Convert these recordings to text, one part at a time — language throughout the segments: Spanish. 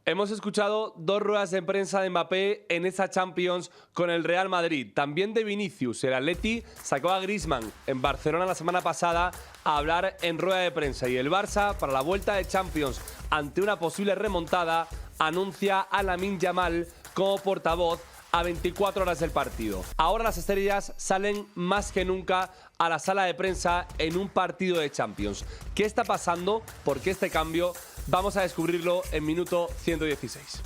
Hemos escuchado dos ruedas de prensa de Mbappé en esa Champions con el Real Madrid. También de Vinicius. El Atleti sacó a Griezmann en Barcelona la semana pasada a hablar en rueda de prensa. Y el Barça, para la vuelta de Champions ante una posible remontada, anuncia a Lamine Yamal como portavoz a 24 horas del partido. Ahora las estrellas salen más que nunca a la sala de prensa en un partido de Champions. ¿Qué está pasando? ¿Por qué este cambio? Vamos a descubrirlo en minuto 116.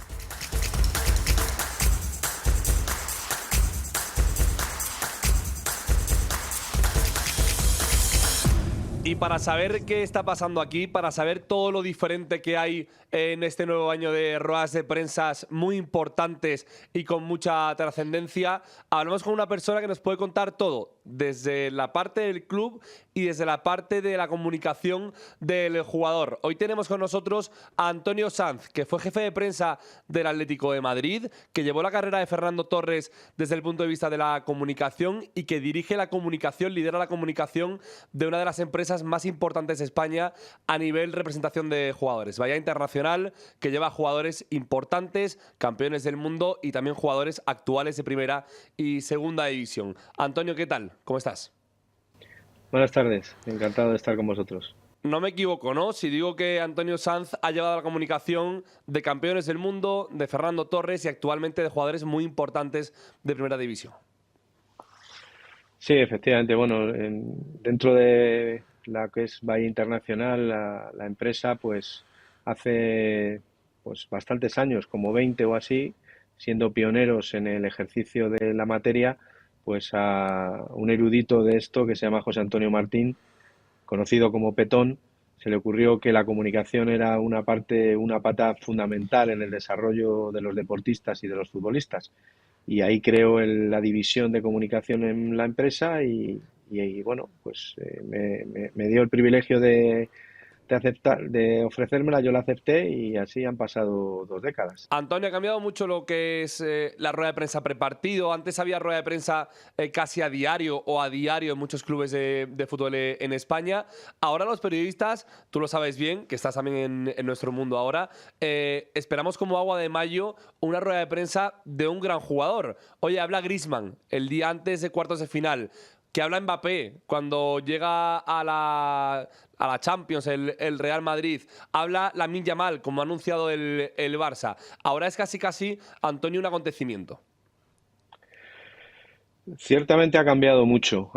Y para saber qué está pasando aquí, para saber todo lo diferente que hay en este nuevo año de ruedas de prensa muy importantes y con mucha trascendencia, hablamos con una persona que nos puede contar todo, desde la parte del club y desde la parte de la comunicación del jugador. Hoy tenemos con nosotros a Antonio Sanz, que fue jefe de prensa del Atlético de Madrid, que llevó la carrera de Fernando Torres desde el punto de vista de la comunicación y que dirige la comunicación, lidera la comunicación de una de las empresas más importantes de España a nivel representación de jugadores. Bahía Internacional, que lleva jugadores importantes, campeones del mundo y también jugadores actuales de primera y segunda división. Antonio, ¿qué tal? ¿Cómo estás? Buenas tardes, encantado de estar con vosotros. No me equivoco, ¿no? Si digo que Antonio Sanz ha llevado la comunicación de campeones del mundo, de Fernando Torres y actualmente de jugadores muy importantes de primera división. Sí, efectivamente, bueno, dentro de la que es Bahía Internacional, la empresa, pues hace pues bastantes años, como 20 o así, siendo pioneros en el ejercicio de la materia, pues a un erudito de esto que se llama José Antonio Martín, conocido como Petón, se le ocurrió que la comunicación era una pata fundamental en el desarrollo de los deportistas y de los futbolistas. Y ahí creó la división de comunicación en la empresa bueno, pues me dio el privilegio de ofrecérmela, yo la acepté y así han pasado 2 décadas. Antonio, ha cambiado mucho lo que es la rueda de prensa prepartido. Antes había rueda de prensa casi a diario o a diario en muchos clubes de fútbol en España. Ahora los periodistas, tú lo sabes bien, que estás también en nuestro mundo ahora, esperamos como agua de mayo una rueda de prensa de un gran jugador. Oye, habla Griezmann el día antes de cuartos de final. Que habla Mbappé cuando llega a la Champions, el Real Madrid. Habla Lamine Yamal, como ha anunciado el Barça. Ahora es casi, Antonio, un acontecimiento. Ciertamente ha cambiado mucho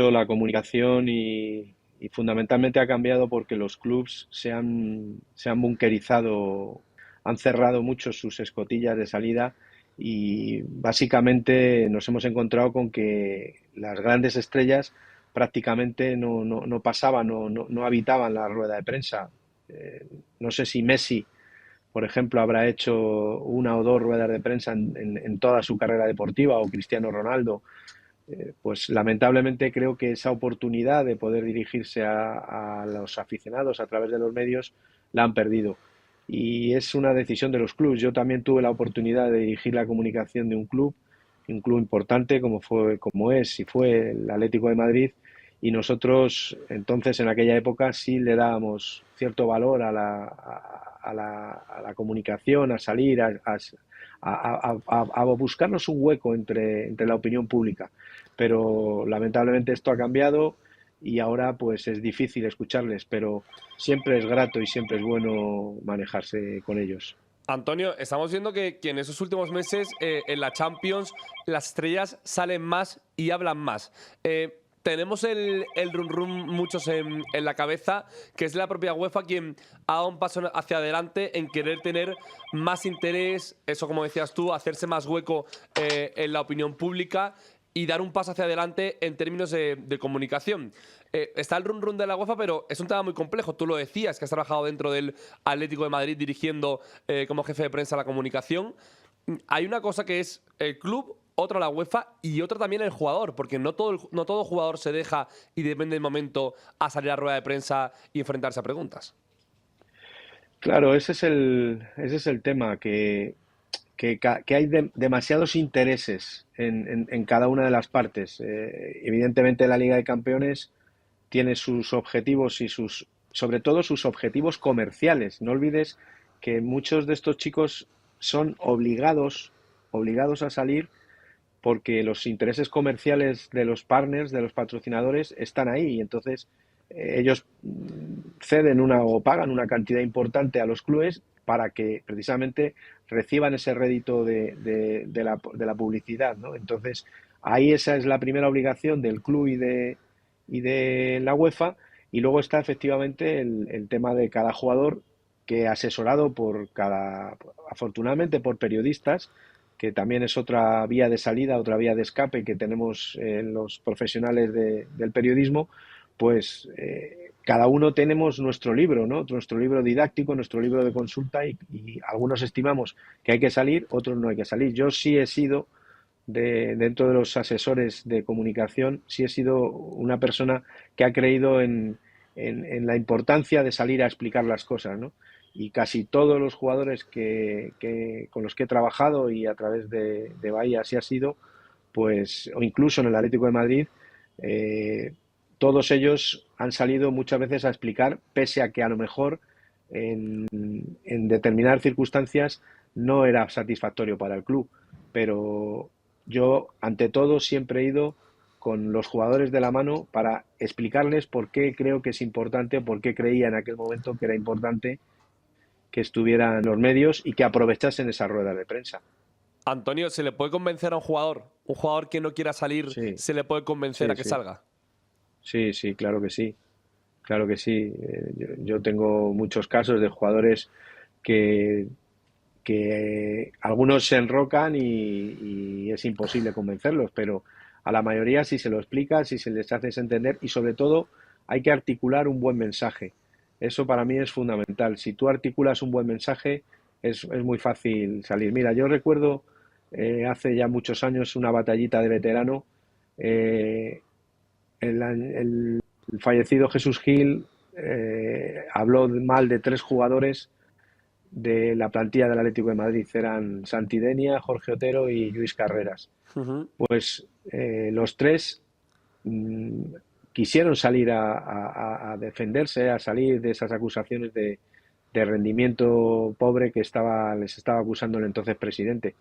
la comunicación y fundamentalmente ha cambiado porque los clubs se han bunkerizado, han cerrado mucho sus escotillas de salida y básicamente nos hemos encontrado con que las grandes estrellas prácticamente no pasaban, no habitaban la rueda de prensa. No sé si Messi, por ejemplo, habrá hecho una o dos ruedas de prensa en toda su carrera deportiva, o Cristiano Ronaldo. Pues lamentablemente creo que esa oportunidad de poder dirigirse a los aficionados a través de los medios la han perdido. Y es una decisión de los clubes. Yo también tuve la oportunidad de dirigir la comunicación de un club importante como es y fue el Atlético de Madrid. Y nosotros entonces en aquella época sí le dábamos cierto valor a la comunicación, a salir, a buscarnos un hueco entre la opinión pública. Pero lamentablemente esto ha cambiado y ahora pues es difícil escucharles, pero siempre es grato y siempre es bueno manejarse con ellos. Antonio, estamos viendo que en esos últimos meses en la Champions las estrellas salen más y hablan más. Tenemos el rum rum muchos en la cabeza, que es la propia UEFA quien ha dado un paso hacia adelante en querer tener más interés, eso como decías tú, hacerse más hueco en la opinión pública y dar un paso hacia adelante en términos de comunicación. Está el run de la UEFA, pero es un tema muy complejo. Tú lo decías, que has trabajado dentro del Atlético de Madrid dirigiendo como jefe de prensa la comunicación. Hay una cosa que es el club, otra la UEFA y otra también el jugador, porque no todo jugador se deja y depende del momento a salir a rueda de prensa y enfrentarse a preguntas. Claro, ese es el tema, que hay demasiados intereses en cada una de las partes. Evidentemente la Liga de Campeones tiene sus objetivos y sobre todo sus objetivos comerciales. No olvides que muchos de estos chicos son obligados a salir porque los intereses comerciales de los partners, de los patrocinadores, están ahí y entonces ellos ceden o pagan una cantidad importante a los clubes para que precisamente reciban ese rédito de la publicidad, ¿no? Entonces, ahí esa es la primera obligación del club y de la UEFA, y luego está efectivamente el tema de cada jugador que asesorado afortunadamente por periodistas, que también es otra vía de salida, otra vía de escape que tenemos los profesionales del periodismo, pues cada uno tenemos nuestro libro, ¿no? Nuestro libro didáctico, nuestro libro de consulta y algunos estimamos que hay que salir, otros no hay que salir. Yo sí he sido, dentro de los asesores de comunicación, sí he sido una persona que ha creído en la importancia de salir a explicar las cosas, ¿no? Y casi todos los jugadores con los que he trabajado y a través de Bahía así ha sido, pues, o incluso en el Atlético de Madrid, todos ellos han salido muchas veces a explicar, pese a que a lo mejor en determinadas circunstancias no era satisfactorio para el club. Pero yo, ante todo, siempre he ido con los jugadores de la mano para explicarles por qué creo que es importante, por qué creía en aquel momento que era importante que estuvieran los medios y que aprovechasen esa rueda de prensa. Antonio, ¿se le puede convencer a un jugador? ¿Un jugador que no quiera salir, Sí, se le puede convencer a sí, que sí, salga? sí, sí, claro que sí, claro que sí. Yo tengo muchos casos de jugadores que, que algunos se enrocan y es imposible convencerlos, pero a la mayoría si se lo explicas, si se les haces entender y sobre todo hay que articular un buen mensaje. Eso para mí es fundamental. Si tú articulas un buen mensaje es muy fácil salir. Mira, yo recuerdo hace ya muchos años una batallita de veterano. eh, el fallecido Jesús Gil habló mal de tres jugadores de la plantilla del Atlético de Madrid. Eran Santidenia, Jorge Otero y Luis Carreras. Ujú. Pues los tres quisieron salir a defenderse, a salir de esas acusaciones de rendimiento pobre que les estaba acusando el entonces presidente.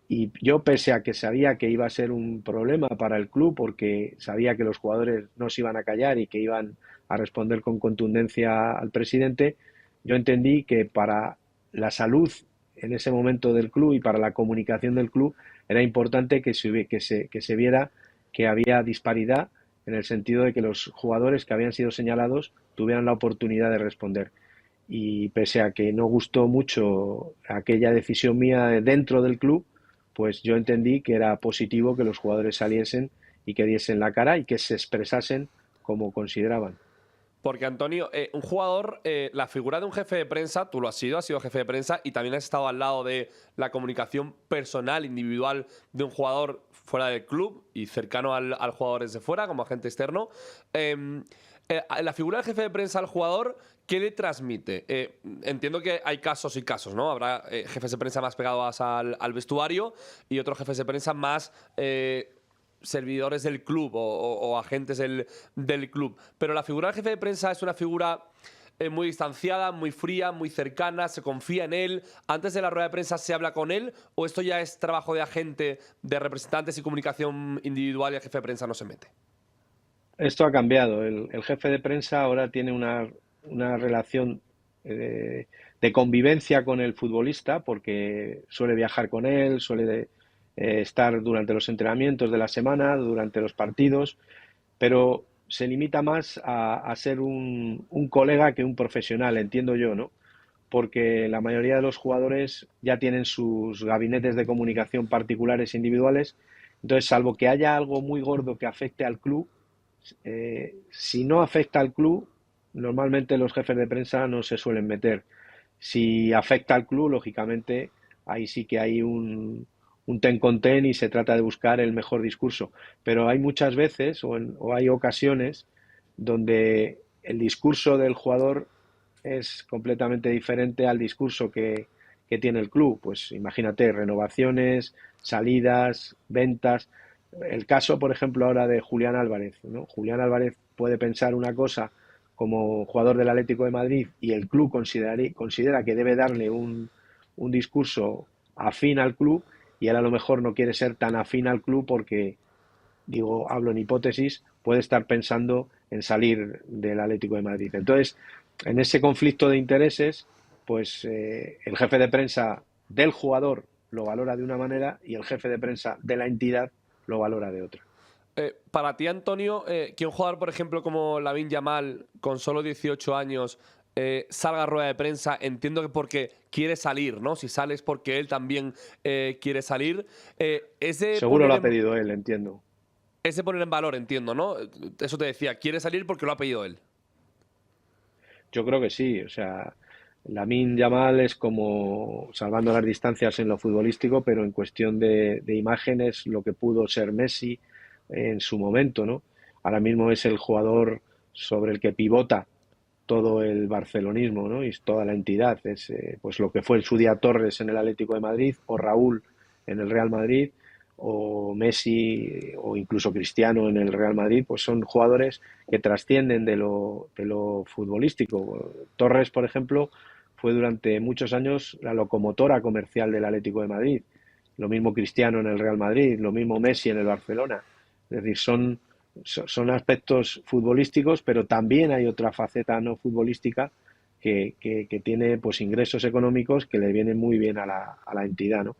Y yo, pese a que sabía que iba a ser un problema para el club, porque sabía que los jugadores no se iban a callar y que iban a responder con contundencia al presidente, yo entendí que para la salud en ese momento del club y para la comunicación del club era importante que se viera que había disparidad en el sentido de que los jugadores que habían sido señalados tuvieran la oportunidad de responder. Y pese a que no gustó mucho aquella decisión mía dentro del club, pues yo entendí que era positivo que los jugadores saliesen y que diesen la cara y que se expresasen como consideraban. Porque, Antonio, un jugador, la figura de un jefe de prensa, tú lo has sido jefe de prensa y también has estado al lado de la comunicación personal, individual de un jugador fuera del club y cercano al jugador desde fuera, como agente externo. La figura del jefe de prensa al jugador, ¿qué le transmite? Entiendo que hay casos y casos, ¿no? Habrá jefes de prensa más pegados al vestuario y otros jefes de prensa más servidores del club o agentes del club. Pero la figura del jefe de prensa es una figura muy distanciada, muy fría, muy cercana, se confía en él. Antes de la rueda de prensa se habla con él, o esto ya es trabajo de agente, de representantes y comunicación individual y el jefe de prensa no se mete. Esto ha cambiado. El jefe de prensa ahora tiene una relación de convivencia con el futbolista porque suele viajar con él, suele estar durante los entrenamientos de la semana, durante los partidos, pero se limita más a ser un colega que un profesional, entiendo yo, ¿no? Porque la mayoría de los jugadores ya tienen sus gabinetes de comunicación particulares e individuales, entonces, salvo que haya algo muy gordo que afecte al club, si no afecta al club, normalmente los jefes de prensa no se suelen meter. Si afecta al club, lógicamente, ahí sí que hay un ten con ten y se trata de buscar el mejor discurso. Pero hay muchas veces o hay ocasiones donde el discurso del jugador es completamente diferente al discurso que tiene el club. Pues imagínate, renovaciones, salidas, ventas. El caso, por ejemplo, ahora de Julián Álvarez, ¿no? Julián Álvarez puede pensar una cosa como jugador del Atlético de Madrid y el club considera que debe darle un discurso afín al club y él a lo mejor no quiere ser tan afín al club porque, digo, hablo en hipótesis, puede estar pensando en salir del Atlético de Madrid. Entonces, en ese conflicto de intereses, pues el jefe de prensa del jugador lo valora de una manera y el jefe de prensa de la entidad lo valora de otra. Para ti, Antonio, que un jugador, por ejemplo, como Lamine Yamal, con solo 18 años, salga a rueda de prensa, entiendo que porque quiere salir, ¿no? Si sale es porque él también quiere salir. Seguro lo ha pedido él, entiendo. Ese poner en valor, entiendo, ¿no? Eso te decía, quiere salir porque lo ha pedido él. Yo creo que sí, o sea, Lamine Yamal es como salvando las distancias en lo futbolístico, pero en cuestión de imágenes, lo que pudo ser Messi en su momento, ¿no? Ahora mismo es el jugador sobre el que pivota todo el barcelonismo, ¿no? Y toda la entidad. Es pues lo que fue en su día Torres en el Atlético de Madrid o Raúl en el Real Madrid o Messi o incluso Cristiano en el Real Madrid, pues son jugadores que trascienden de lo futbolístico. Torres, por ejemplo, fue durante muchos años la locomotora comercial del Atlético de Madrid. Lo mismo Cristiano en el Real Madrid, lo mismo Messi en el Barcelona. Es decir, son aspectos futbolísticos, pero también hay otra faceta no futbolística que tiene pues ingresos económicos que le vienen muy bien a la entidad, ¿no?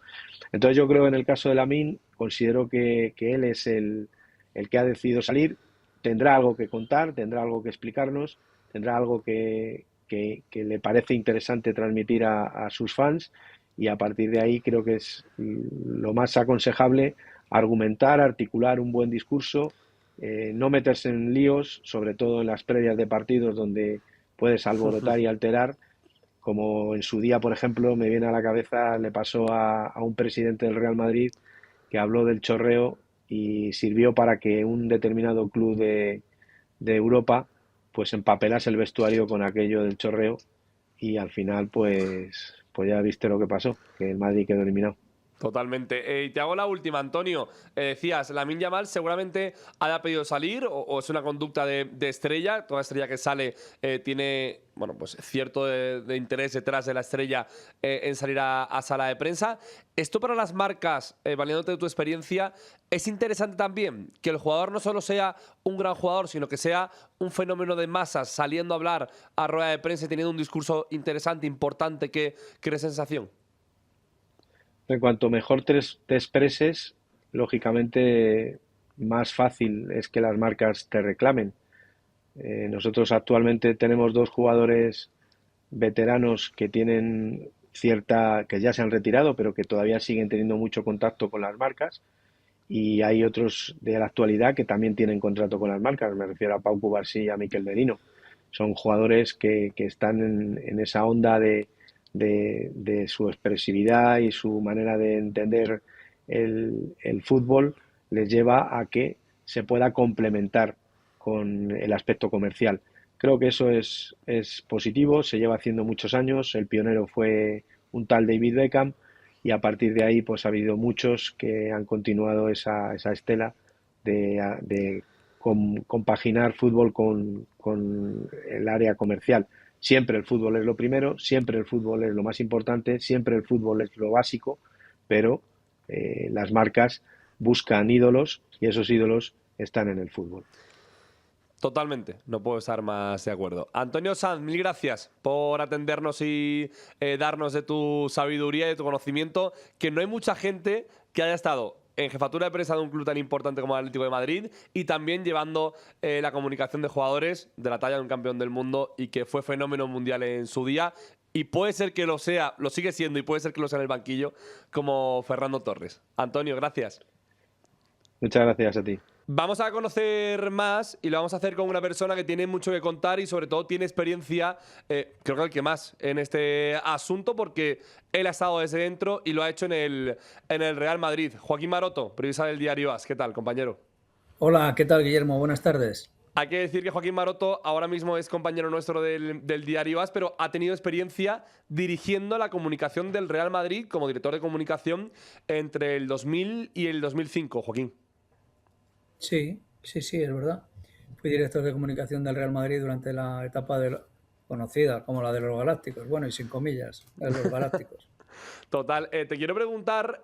Entonces yo creo en el caso de Lamine, considero que él es el que ha decidido salir, tendrá algo que contar, tendrá algo que explicarnos, tendrá algo que le parece interesante transmitir a sus fans y a partir de ahí creo que es lo más aconsejable argumentar, articular un buen discurso, no meterse en líos, sobre todo en las previas de partidos donde puedes alborotar y alterar, como en su día, por ejemplo, me viene a la cabeza, le pasó a un presidente del Real Madrid que habló del chorreo y sirvió para que un determinado club de Europa pues empapelase el vestuario con aquello del chorreo y al final pues ya viste lo que pasó, que el Madrid quedó eliminado. Totalmente. Y te hago la última, Antonio. Decías, Lamine Yamal seguramente haya pedido salir o es una conducta de estrella. Toda estrella que sale tiene, bueno, pues cierto de interés detrás de la estrella en salir a sala de prensa. Esto para las marcas, valiéndote de tu experiencia, es interesante también que el jugador no solo sea un gran jugador, sino que sea un fenómeno de masas, saliendo a hablar a rueda de prensa y teniendo un discurso interesante, importante, que cree sensación. En cuanto mejor te expreses, lógicamente más fácil es que las marcas te reclamen. Nosotros actualmente tenemos dos jugadores veteranos que tienen que ya se han retirado, pero que todavía siguen teniendo mucho contacto con las marcas. Y hay otros de la actualidad que también tienen contrato con las marcas. Me refiero a Pau Cubarsí y a Mikel Merino. Son jugadores que están en esa onda de su expresividad y su manera de entender el fútbol les lleva a que se pueda complementar con el aspecto comercial. Creo que eso es positivo, se lleva haciendo muchos años, el pionero fue un tal David Beckham y a partir de ahí pues ha habido muchos que han continuado esa estela de compaginar fútbol con el área comercial. Siempre el fútbol es lo primero, siempre el fútbol es lo más importante, siempre el fútbol es lo básico, pero las marcas buscan ídolos y esos ídolos están en el fútbol. Totalmente, no puedo estar más de acuerdo. Antonio Sanz, mil gracias por atendernos y darnos de tu sabiduría y de tu conocimiento, que no hay mucha gente que haya estado en jefatura de prensa de un club tan importante como el Atlético de Madrid y también llevando la comunicación de jugadores de la talla de un campeón del mundo y que fue fenómeno mundial en su día y puede ser que lo sea, lo sigue siendo y puede ser que lo sea en el banquillo como Fernando Torres. Antonio, gracias. Muchas gracias a ti. Vamos a conocer más y lo vamos a hacer con una persona que tiene mucho que contar y sobre todo tiene experiencia, creo que el que más en este asunto porque él ha estado desde dentro y lo ha hecho en el Real Madrid. Joaquín Maroto, periodista del diario AS. ¿Qué tal, compañero? Hola, ¿qué tal, Guillermo? Buenas tardes. Hay que decir que Joaquín Maroto ahora mismo es compañero nuestro del diario AS, pero ha tenido experiencia dirigiendo la comunicación del Real Madrid como director de comunicación entre el 2000 y el 2005, Joaquín. Sí, sí, sí, es verdad. fui director de comunicación del Real Madrid durante la etapa conocida como la de los Galácticos. Bueno, y sin comillas, de los Galácticos. Total. Te quiero preguntar,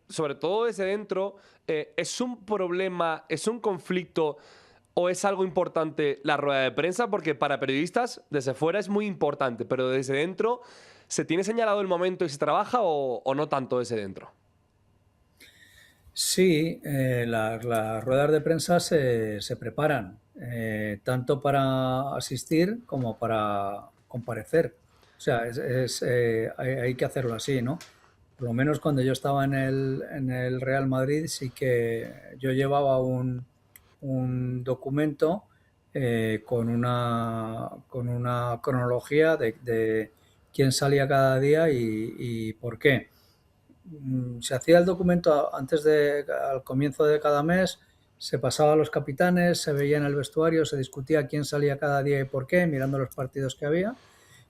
sobre todo desde dentro, ¿es un problema, es un conflicto o es algo importante la rueda de prensa? Porque para periodistas, desde fuera es muy importante, pero desde dentro, ¿se tiene señalado el momento y se trabaja o no tanto desde dentro? Sí, las ruedas de prensa se preparan, tanto para asistir como para comparecer. O sea, hay que hacerlo así, ¿no? Por lo menos cuando yo estaba en el Real Madrid, sí que yo llevaba un documento con una cronología de quién salía cada día y por qué. Se hacía el documento al comienzo de cada mes, se pasaba a los capitanes, se veía en el vestuario, se discutía quién salía cada día y por qué, mirando los partidos que había,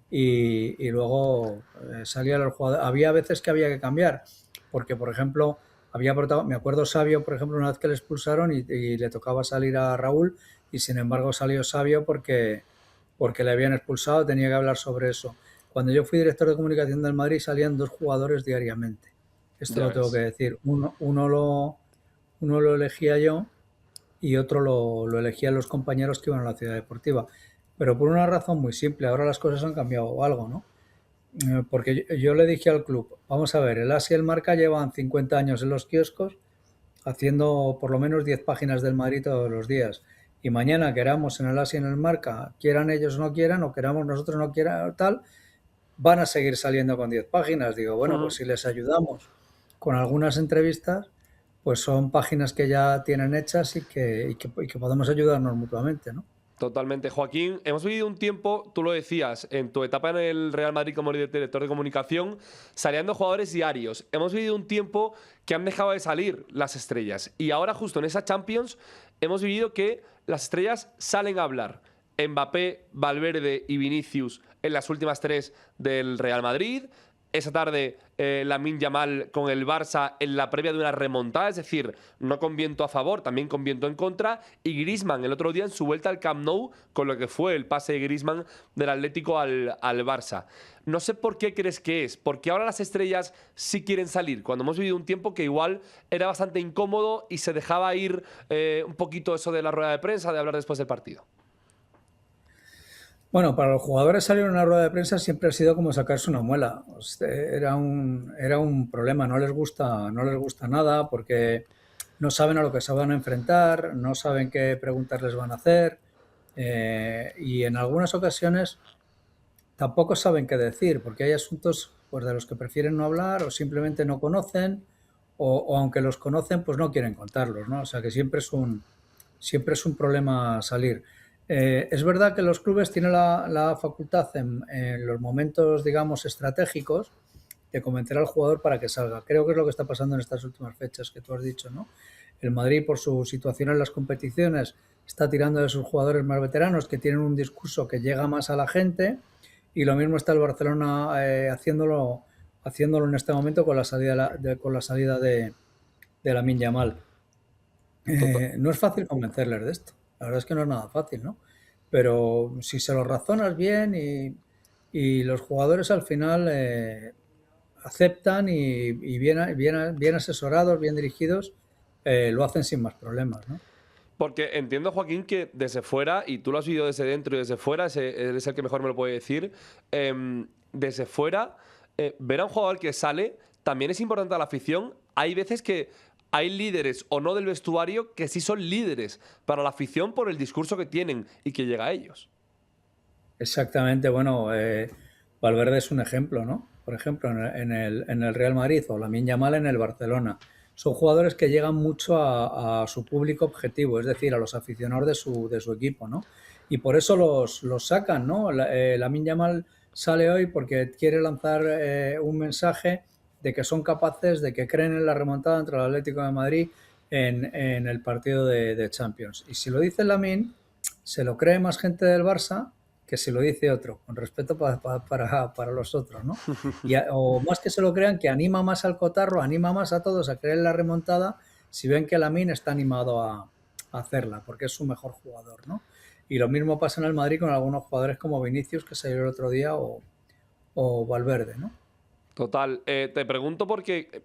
y luego salían los jugadores. Había veces que había que cambiar, porque por ejemplo, me acuerdo Sabio, por ejemplo, una vez que le expulsaron y le tocaba salir a Raúl, y sin embargo salió Sabio porque le habían expulsado, tenía que hablar sobre eso. Cuando yo fui director de comunicación del Madrid salían 2 jugadores diariamente. Esto Ya lo tengo que ves. decir. Uno lo elegía yo y otro lo elegían los compañeros que iban a la ciudad deportiva. Pero por una razón muy simple, ahora las cosas han cambiado algo, ¿no? Porque yo le dije al club, vamos a ver, el As y el Marca llevan 50 años en los kioscos haciendo por lo menos 10 páginas del Madrid todos los días. Y mañana queramos en el As y en el Marca, quieran ellos o no quieran, o queramos nosotros no quieran, tal, van a seguir saliendo con 10 páginas. Digo, bueno, pues si les ayudamos con algunas entrevistas, pues son páginas que ya tienen hechas y que podemos ayudarnos mutuamente, ¿no? Totalmente. Joaquín, hemos vivido un tiempo, tú lo decías, en tu etapa en el Real Madrid como director de comunicación, saliendo jugadores diarios. Hemos vivido un tiempo que han dejado de salir las estrellas. Y ahora, justo en esa Champions, hemos vivido que las estrellas salen a hablar. Mbappé, Valverde y Vinicius en las últimas 3 del Real Madrid. Esa tarde, Lamine Yamal con el Barça en la previa de una remontada, es decir, no con viento a favor, también con viento en contra. Y Griezmann el otro día en su vuelta al Camp Nou, con lo que fue el pase de Griezmann del Atlético al Barça. No sé por qué crees que es, porque ahora las estrellas sí quieren salir, cuando hemos vivido un tiempo que igual era bastante incómodo y se dejaba ir un poquito eso de la rueda de prensa, de hablar después del partido. Bueno, para los jugadores salir a una rueda de prensa siempre ha sido como sacarse una muela. Era un problema, no les gusta nada porque no saben a lo que se van a enfrentar, no saben qué preguntas les van a hacer, y en algunas ocasiones tampoco saben qué decir porque hay asuntos pues, de los que prefieren no hablar o simplemente no conocen o aunque los conocen pues no quieren contarlos, ¿no? O sea que siempre es un problema salir. Es verdad que los clubes tienen la facultad en los momentos, digamos, estratégicos de convencer al jugador para que salga. Creo que es lo que está pasando en estas últimas fechas que tú has dicho, ¿no? El Madrid, por su situación en las competiciones, está tirando de sus jugadores más veteranos que tienen un discurso que llega más a la gente y lo mismo está el Barcelona haciéndolo en este momento con la salida de Lamine Yamal. Total. No es fácil convencerles de esto. La verdad es que no es nada fácil, ¿no? Pero si se lo razonas bien y los jugadores al final aceptan y bien asesorados, bien dirigidos, lo hacen sin más problemas, ¿no? Porque entiendo, Joaquín, que desde fuera, y tú lo has vivido desde dentro y desde fuera, eres el que mejor me lo puede decir, desde fuera, ver a un jugador que sale también es importante a la afición. Hay veces que hay líderes o no del vestuario que sí son líderes para la afición por el discurso que tienen y que llega a ellos. Exactamente, bueno, Valverde es un ejemplo, ¿no? Por ejemplo, en el Real Madrid o Lamine Yamal en el Barcelona. Son jugadores que llegan mucho a su público objetivo, es decir, a los aficionados de su equipo, ¿no? Y por eso los sacan, ¿no? Lamine Yamal sale hoy porque quiere lanzar un mensaje de que son capaces, de que creen en la remontada entre el Atlético de Madrid en el partido de Champions. Y si lo dice Lamine, se lo cree más gente del Barça que si lo dice otro, con respeto para los otros, ¿no? O más que se lo crean, que anima más al cotarro, anima más a todos a creer en la remontada si ven que Lamine está animado a hacerla, porque es su mejor jugador, ¿no? Y lo mismo pasa en el Madrid con algunos jugadores como Vinicius, que salió el otro día, o Valverde, ¿no? Total. Te pregunto porque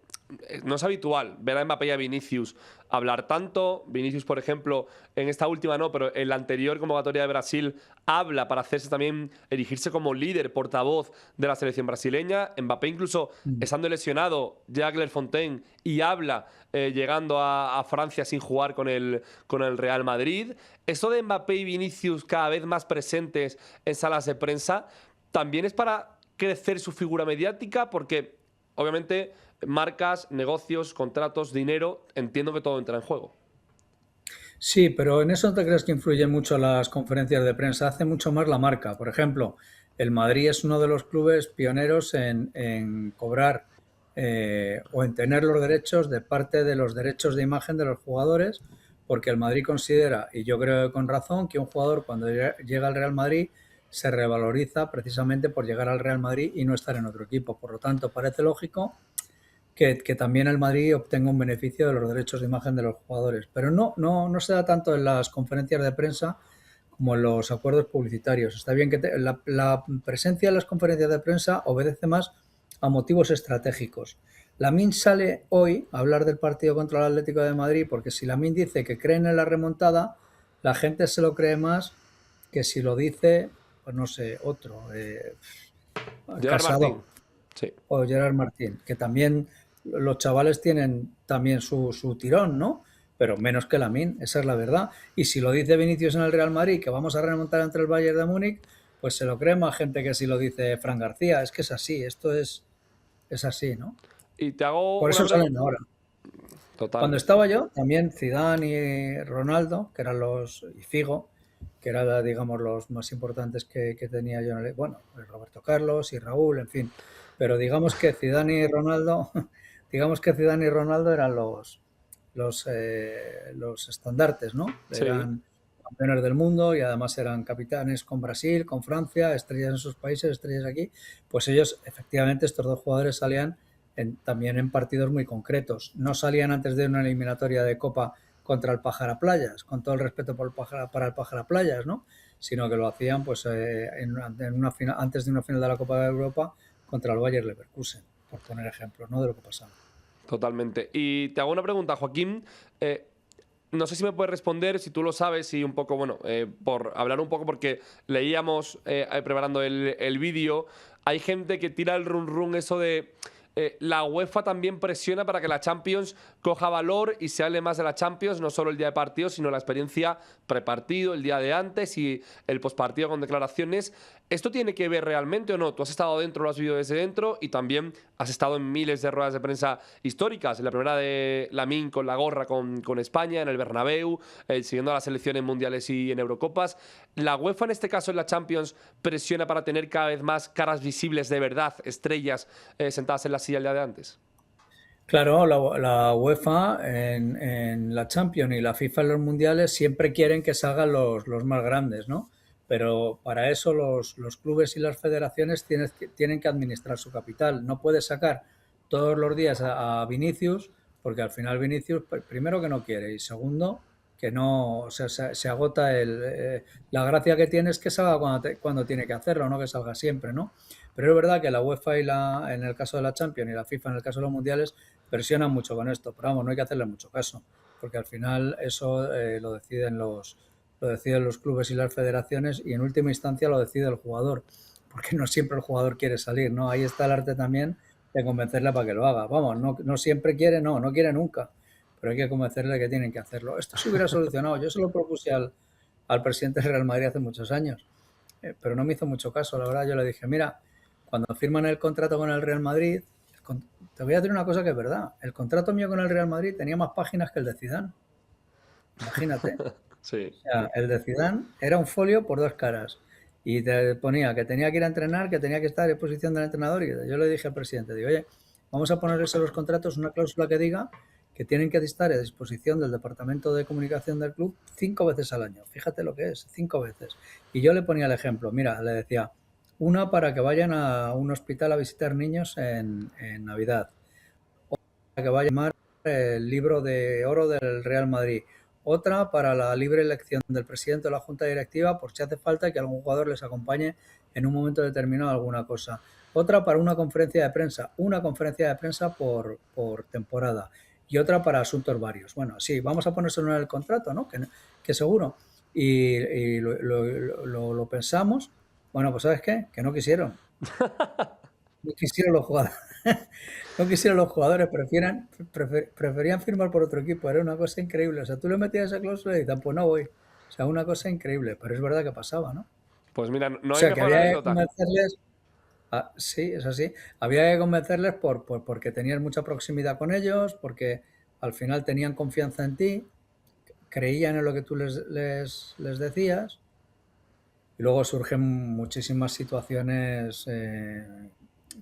no es habitual ver a Mbappé y a Vinicius hablar tanto. Vinicius, por ejemplo, en esta última no, pero en la anterior convocatoria de Brasil habla para hacerse también, erigirse como líder, portavoz de la selección brasileña. Mbappé incluso Mm. estando lesionado, llega a Clairefontaine y habla llegando a Francia sin jugar con el Real Madrid. Esto de Mbappé y Vinicius cada vez más presentes en salas de prensa también es para crecer su figura mediática, porque obviamente marcas, negocios, contratos, dinero, entiendo que todo entra en juego. Sí, pero en eso no te crees que influyen mucho las conferencias de prensa, hace mucho más la marca. Por ejemplo, el Madrid es uno de los clubes pioneros en cobrar o en tener los derechos de parte de los derechos de imagen de los jugadores, porque el Madrid considera, y yo creo que con razón, que un jugador cuando llega al Real Madrid se revaloriza precisamente por llegar al Real Madrid y no estar en otro equipo. Por lo tanto, parece lógico que también el Madrid obtenga un beneficio de los derechos de imagen de los jugadores. Pero no se da tanto en las conferencias de prensa como en los acuerdos publicitarios. Está bien que la presencia en las conferencias de prensa obedece más a motivos estratégicos. Lamine sale hoy a hablar del partido contra el Atlético de Madrid porque si Lamine dice que creen en la remontada, la gente se lo cree más que si lo dice, pues no sé, otro, Gerard Casado Martín. Sí. o Gerard Martín, que también los chavales tienen también su tirón, ¿no? Pero menos que Lamine, esa es la verdad. Y si lo dice Vinicius en el Real Madrid, que vamos a remontar entre el Bayern de Múnich, pues se lo cree más gente que si lo dice Fran García. Es que es así, es así, ¿no? Y te hago Por una eso pregunta. salen ahora. Total. Cuando estaba yo, también Zidane y Ronaldo, que eran y Figo, que eran, digamos, los más importantes que tenía yo en el, bueno, Roberto Carlos y Raúl, en fin. Pero digamos que Zidane y Ronaldo, digamos que Zidane y Ronaldo eran los estandartes, ¿no? Sí. Eran campeones del mundo y además eran capitanes con Brasil, con Francia, estrellas en sus países, estrellas aquí. Pues ellos, efectivamente, estos dos jugadores salían también en partidos muy concretos. No salían antes de una eliminatoria de Copa contra el Pájara Playas, con todo el respeto para el Pájara Playas, ¿no? Sino que lo hacían pues antes de una final de la Copa de Europa contra el Bayer Leverkusen, por poner ejemplos, ¿no? De lo que pasaba. Totalmente. Y te hago una pregunta, Joaquín. No sé si me puedes responder, si tú lo sabes, y un poco, bueno, por hablar un poco, porque leíamos preparando el vídeo, hay gente que tira el run run eso de la UEFA también presiona para que la Champions coja valor y se hable más de la Champions, no solo el día de partido, sino la experiencia prepartido, el día de antes y el postpartido con declaraciones. ¿Esto tiene que ver realmente o no? Tú has estado dentro, lo has vivido desde dentro y también has estado en miles de ruedas de prensa históricas. La primera de Lamine con la gorra con España, en el Bernabéu, siguiendo a las selecciones mundiales y en Eurocopas. La UEFA, en este caso en la Champions, presiona para tener cada vez más caras visibles de verdad, estrellas sentadas en la silla el día de antes. Claro, la UEFA en la Champions y la FIFA en los mundiales siempre quieren que salgan los más grandes, ¿no? Pero para eso los clubes y las federaciones tienen que administrar su capital. No puedes sacar todos los días a Vinicius, porque al final Vinicius, primero que no quiere y segundo que no, o sea, se agota la gracia que tiene es que salga cuando tiene que hacerlo, no que salga siempre, ¿no? Pero es verdad que la UEFA en el caso de la Champions y la FIFA en el caso de los mundiales presionan mucho con esto, pero vamos, no hay que hacerle mucho caso, porque al final eso lo deciden los clubes y las federaciones y en última instancia lo decide el jugador, porque no siempre el jugador quiere salir, ¿no? Ahí está el arte también de convencerle para que lo haga. Vamos, no siempre quiere, no quiere nunca, pero hay que convencerle que tienen que hacerlo. Esto se hubiera solucionado. Yo se lo propuse al presidente del Real Madrid hace muchos años, pero no me hizo mucho caso. La verdad, yo le dije, mira, cuando firman el contrato con el Real Madrid, te voy a decir una cosa que es verdad. El contrato mío con el Real Madrid tenía más páginas que el de Zidane. Imagínate. Sí. O sea, el de Zidane era un folio por dos caras. Y te ponía que tenía que ir a entrenar, que tenía que estar en posición del entrenador. Y yo le dije al presidente, digo, oye, vamos a ponerles en los contratos una cláusula que diga que tienen que estar a disposición del departamento de comunicación del club 5 veces al año. Fíjate lo que es, 5 veces. Y yo le ponía el ejemplo, mira, le decía, una para que vayan a un hospital a visitar niños en Navidad, otra para que vayan a llamar el libro de oro del Real Madrid, Otra para la libre elección del presidente de la junta directiva por si hace falta que algún jugador les acompañe en un momento determinado a alguna cosa. Otra para una conferencia de prensa por temporada. Y otra para asuntos varios. Bueno, sí, vamos a ponérselo en el contrato, ¿no? Que seguro. Y lo pensamos. Bueno, pues ¿sabes qué? Que no quisieron. No quisieron los jugadores. No quisieron los jugadores, preferían firmar por otro equipo. Era una cosa increíble. O sea, tú le metías esa cláusula y dices, pues no voy. O sea, una cosa increíble, pero es verdad que pasaba, ¿no? Pues mira, no O hay sea, que mejor había que anécdota. convencerles. Sí, es así. Había que convencerles porque tenías mucha proximidad con ellos, porque al final tenían confianza en ti, creían en lo que tú les decías, y luego surgen muchísimas situaciones.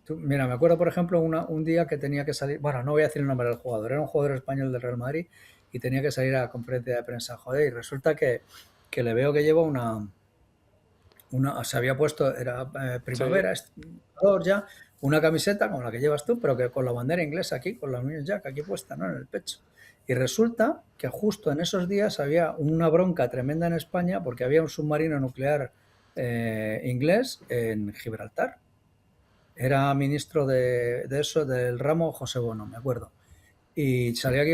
Mira, me acuerdo, por ejemplo, un día que tenía que salir, bueno, no voy a decir el nombre del jugador, era un jugador español del Real Madrid y tenía que salir a la conferencia de prensa. Joder, y resulta que le veo que lleva se había puesto, era Sí. primavera, calor ya, una camiseta como la que llevas tú, pero que con la bandera inglesa aquí, con la Union Jack aquí puesta, ¿no? En el pecho. Y resulta que justo en esos días había una bronca tremenda en España porque había un submarino nuclear inglés en Gibraltar. Era ministro de eso, del ramo José Bono, me acuerdo. Y salía aquí,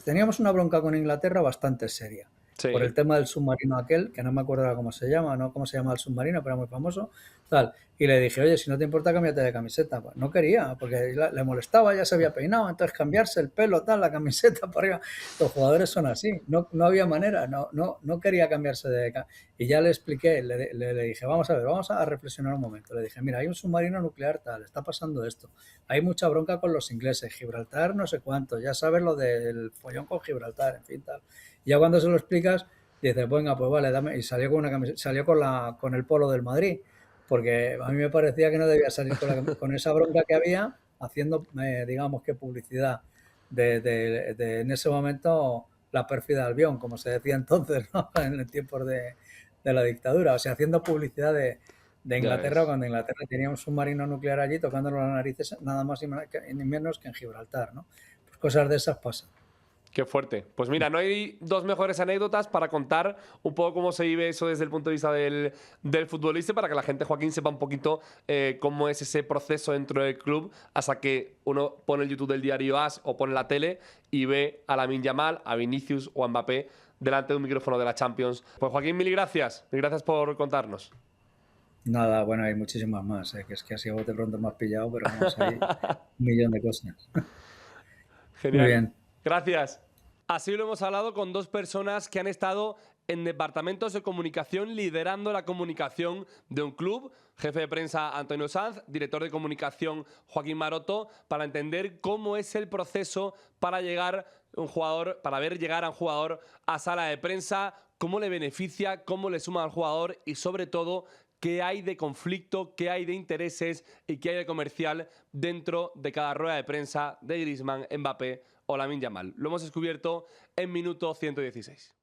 teníamos una bronca con Inglaterra bastante seria por el Sí. tema del submarino aquel, que no me acuerdo cómo se llama, no cómo se llama el submarino, pero era muy famoso, tal. Y le dije, oye, si no te importa, cámbiate de camiseta. Pues no quería, porque le molestaba, ya se había peinado, entonces cambiarse el pelo, tal, la camiseta por arriba. Los jugadores son así, no había manera, no quería cambiarse Y ya le expliqué, le dije, vamos a ver, vamos a reflexionar un momento. Le dije, mira, hay un submarino nuclear tal, está pasando esto. Hay mucha bronca con los ingleses, Gibraltar no sé cuánto, ya sabes lo del follón con Gibraltar, en fin, tal. Y ya cuando se lo explicas, dices, venga, pues vale, dame. Y salió con una camiseta, salió con el polo del Madrid, porque a mí me parecía que no debía salir con esa bronca que había, haciendo, digamos que publicidad en ese momento la pérfida Albión, como se decía entonces, ¿no? En el tiempo de la dictadura, o sea, haciendo publicidad de Ya Inglaterra, ves. cuando Inglaterra tenía un submarino nuclear allí tocándolo las narices, nada más ni menos que en Gibraltar, ¿no? Pues cosas de esas pasan. Qué fuerte. Pues mira, no hay dos mejores anécdotas para contar un poco cómo se vive eso desde el punto de vista del futbolista, para que la gente, Joaquín, sepa un poquito cómo es ese proceso dentro del club, hasta que uno pone el YouTube del diario AS o pone la tele y ve a Lamine Yamal, a Vinicius o a Mbappé delante de un micrófono de la Champions. Pues Joaquín, mil gracias. Mil gracias por contarnos. Nada, bueno, hay muchísimas más, que es que así a bote pronto me has pillado, pero vamos, hay un millón de cosas. Muy Genial. bien. Gracias. Así lo hemos hablado con dos personas que han estado en departamentos de comunicación liderando la comunicación de un club. Jefe de prensa Antonio Sanz, director de comunicación Joaquín Maroto, para entender cómo es el proceso para ver llegar a un jugador a sala de prensa, cómo le beneficia, cómo le suma al jugador y sobre todo qué hay de conflicto, qué hay de intereses y qué hay de comercial dentro de cada rueda de prensa de Griezmann, Mbappé o Lamine Yamal. Lo hemos descubierto en minuto 116.